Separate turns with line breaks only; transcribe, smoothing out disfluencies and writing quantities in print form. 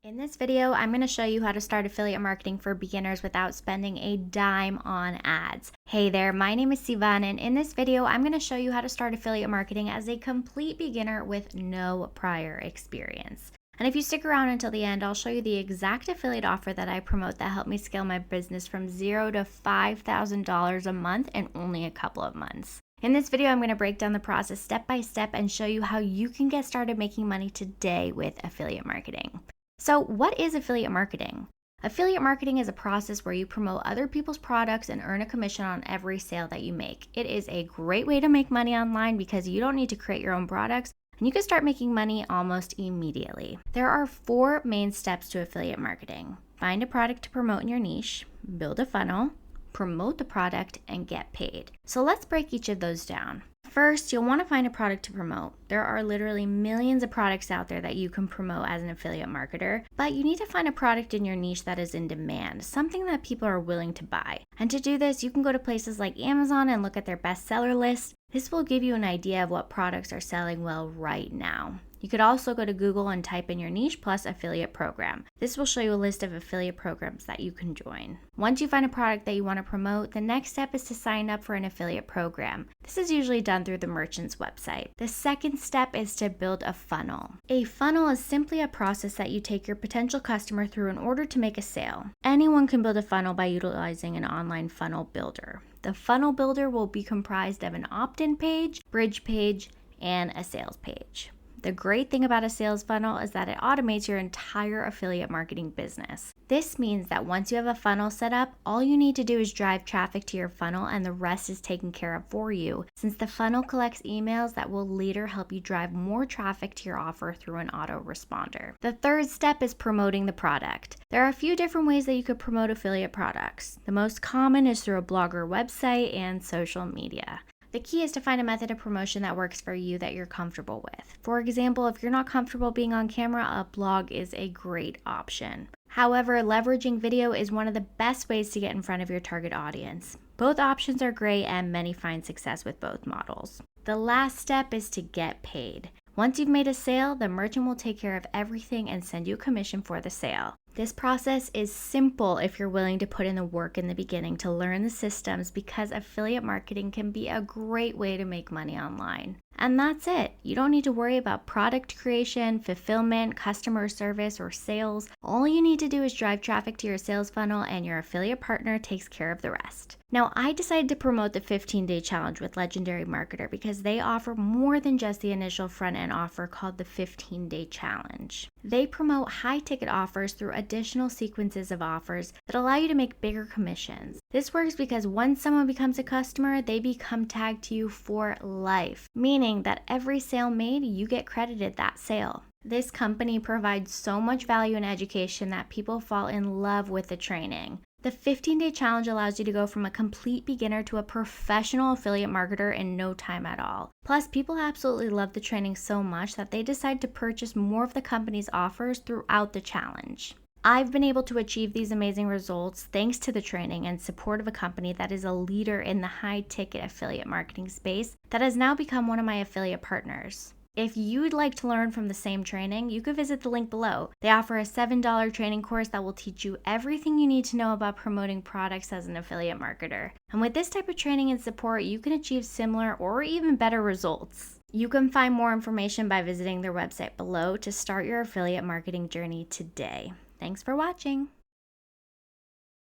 In this video, I'm going to show you how to start affiliate marketing for beginners without spending a dime on ads. Hey there, my name is ๊vyᴏ, and in this video, I'm going to show you how to start affiliate marketing as a complete beginner with no prior experience. And if you stick around until the end, I'll show you the exact affiliate offer that I promote that helped me scale my business from $0 to $5,000 a month in only a couple of months. In this video, I'm going to break down the process step by step and show you how you can get started making money today with affiliate marketing. So what is affiliate marketing? Affiliate marketing is a process where you promote other people's products and earn a commission on every sale that you make. It is a great way to make money online because you don't need to create your own products and you can start making money almost immediately. There are 4 main steps to affiliate marketing. Find a product to promote in your niche, build a funnel, promote the product, and get paid. So let's break each of those down. First, you'll want to find a product to promote. There are literally millions of products out there that you can promote as an affiliate marketer, but you need to find a product in your niche that is in demand, something that people are willing to buy. And to do this, you can go to places like Amazon and look at their bestseller list. This will give you an idea of what products are selling well right now. You could also go to Google and type in your niche plus affiliate program. This will show you a list of affiliate programs that you can join. Once you find a product that you want to promote, the next step is to sign up for an affiliate program. This is usually done through the merchant's website. The second step is to build a funnel. A funnel is simply a process that you take your potential customer through in order to make a sale. Anyone can build a funnel by utilizing an online funnel builder. The funnel builder will be comprised of an opt-in page, bridge page, and a sales page. The great thing about a sales funnel is that it automates your entire affiliate marketing business. This means that once you have a funnel set up, all you need to do is drive traffic to your funnel and the rest is taken care of for you, since the funnel collects emails that will later help you drive more traffic to your offer through an autoresponder. The third step is promoting the product. There are a few different ways that you could promote affiliate products. The most common is through a blog or website and social media. The key is to find a method of promotion that works for you that you're comfortable with. For example, if you're not comfortable being on camera, a blog is a great option. However, leveraging video is one of the best ways to get in front of your target audience. Both options are great and many find success with both models. The last step is to get paid. Once you've made a sale, the merchant will take care of everything and send you a commission for the sale. This process is simple if you're willing to put in the work in the beginning to learn the systems, because affiliate marketing can be a great way to make money online. And that's it. You don't need to worry about product creation, fulfillment, customer service, or sales. All you need to do is drive traffic to your sales funnel and your affiliate partner takes care of the rest. Now, I decided to promote the 15-day challenge with Legendary Marketer because they offer more than just the initial front-end offer called the 15-day challenge. They promote high-ticket offers through additional sequences of offers that allow you to make bigger commissions. This works because once someone becomes a customer, they become tagged to you for life, meaning that every sale made, you get credited that sale. This company provides so much value and education that people fall in love with the training. The 15-day challenge allows you to go from a complete beginner to a professional affiliate marketer in no time at all. Plus, people absolutely love the training so much that they decide to purchase more of the company's offers throughout the challenge. I've been able to achieve these amazing results thanks to the training and support of a company that is a leader in the high-ticket affiliate marketing space that has now become one of my affiliate partners. If you'd like to learn from the same training, you could visit the link below. They offer a $7 training course that will teach you everything you need to know about promoting products as an affiliate marketer. And with this type of training and support, you can achieve similar or even better results. You can find more information by visiting their website below to start your affiliate marketing journey today. Thanks for watching.